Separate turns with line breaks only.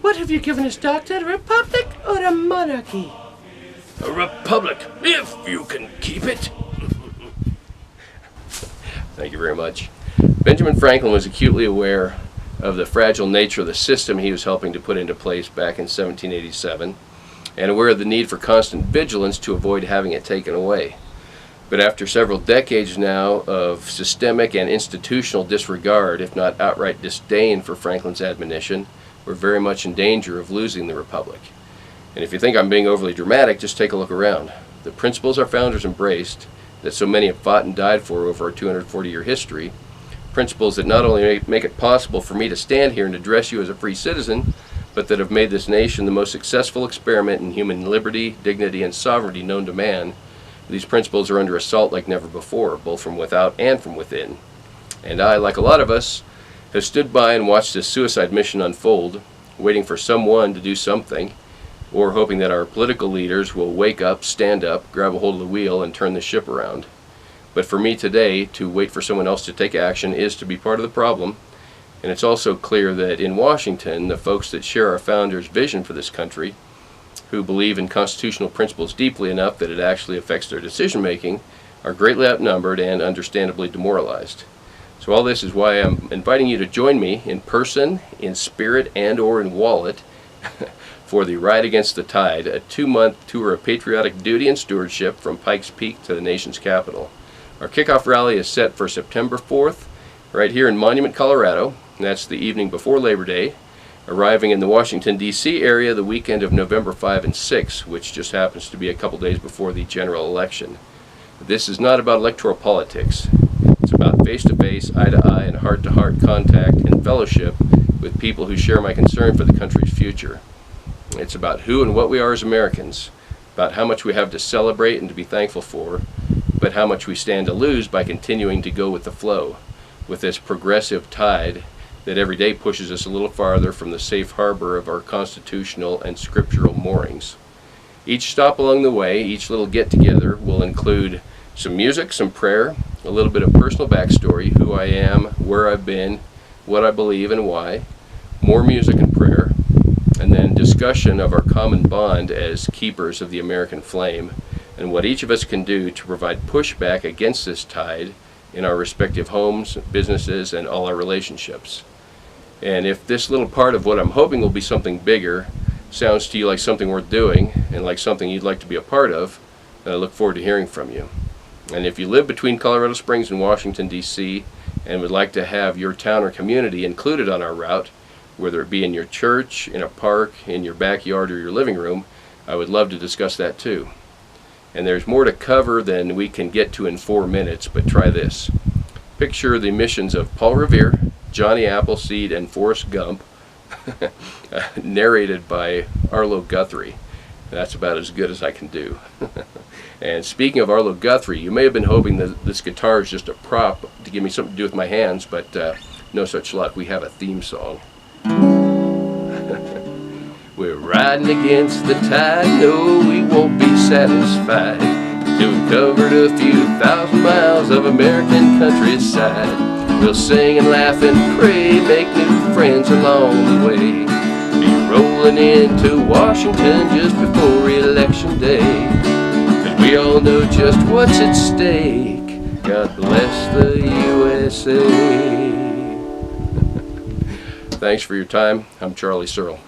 What have you given us, Doctor? A republic or a monarchy?
A republic, if you can keep it. Thank you very much. Benjamin Franklin was acutely aware of the fragile nature of the system he was helping to put into place back in 1787, and aware of the need for constant vigilance to avoid having it taken away. But after several decades now of systemic and institutional disregard, if not outright disdain for Franklin's admonition, we're very much in danger of losing the republic. And if you think I'm being overly dramatic, just take a look around. The principles our founders embraced, that so many have fought and died for over our 240-year history, principles that not only make it possible for me to stand here and address you as a free citizen, but that have made this nation the most successful experiment in human liberty, dignity, and sovereignty known to man. These principles are under assault like never before, both from without and from within. And I, like a lot of us, have stood by and watched this suicide mission unfold, waiting for someone to do something, or hoping that our political leaders will wake up, stand up, grab a hold of the wheel, and turn the ship around. But for me today, to wait for someone else to take action is to be part of the problem. And it's also clear that in Washington, the folks that share our founders' vision for this country, who believe in constitutional principles deeply enough that it actually affects their decision-making, are greatly outnumbered and understandably demoralized. So all this is why I'm inviting you to join me in person, in spirit, and or in wallet for the Ride Against the Tide, a 2-month tour of patriotic duty and stewardship from Pikes Peak to the nation's capital. Our kickoff rally is set for September 4th, right here in Monument, Colorado. And that's the evening before Labor Day, arriving in the Washington, D.C. area the weekend of November 5 and 6, which just happens to be a couple days before the general election. This is not about electoral politics. It's about face-to-face, eye-to-eye, and heart-to-heart contact and fellowship with people who share my concern for the country's future. It's about who and what we are as Americans, about how much we have to celebrate and to be thankful for, but how much we stand to lose by continuing to go with the flow, with this progressive tide that every day pushes us a little farther from the safe harbor of our constitutional and scriptural moorings. Each stop along the way, each little get-together, will include some music, some prayer, a little bit of personal backstory, who I am, where I've been, what I believe and why, more music and prayer, and then discussion of our common bond as keepers of the American flame, and what each of us can do to provide pushback against this tide in our respective homes, businesses, and all our relationships. And if this little part of what I'm hoping will be something bigger sounds to you like something worth doing, and like something you'd like to be a part of, then I look forward to hearing from you. And if you live between Colorado Springs and Washington, D.C., and would like to have your town or community included on our route, whether it be in your church, in a park, in your backyard, or your living room, I would love to discuss that too. And there's more to cover than we can get to in 4 minutes, but try this. Picture the missions of Paul Revere, Johnny Appleseed, and Forrest Gump, narrated by Arlo Guthrie. That's about as good as I can do. And speaking of Arlo Guthrie, you may have been hoping that this guitar is just a prop to give me something to do with my hands, but no such luck. We have a theme song. We're riding against the tide, no, we won't be satisfied till we've covered a few thousand miles of American countryside. We'll sing and laugh and pray, make new friends along the way. Be rolling into Washington just before Election Day. We all know just what's at stake. God bless the USA. Thanks for your time. I'm Charlie Searle.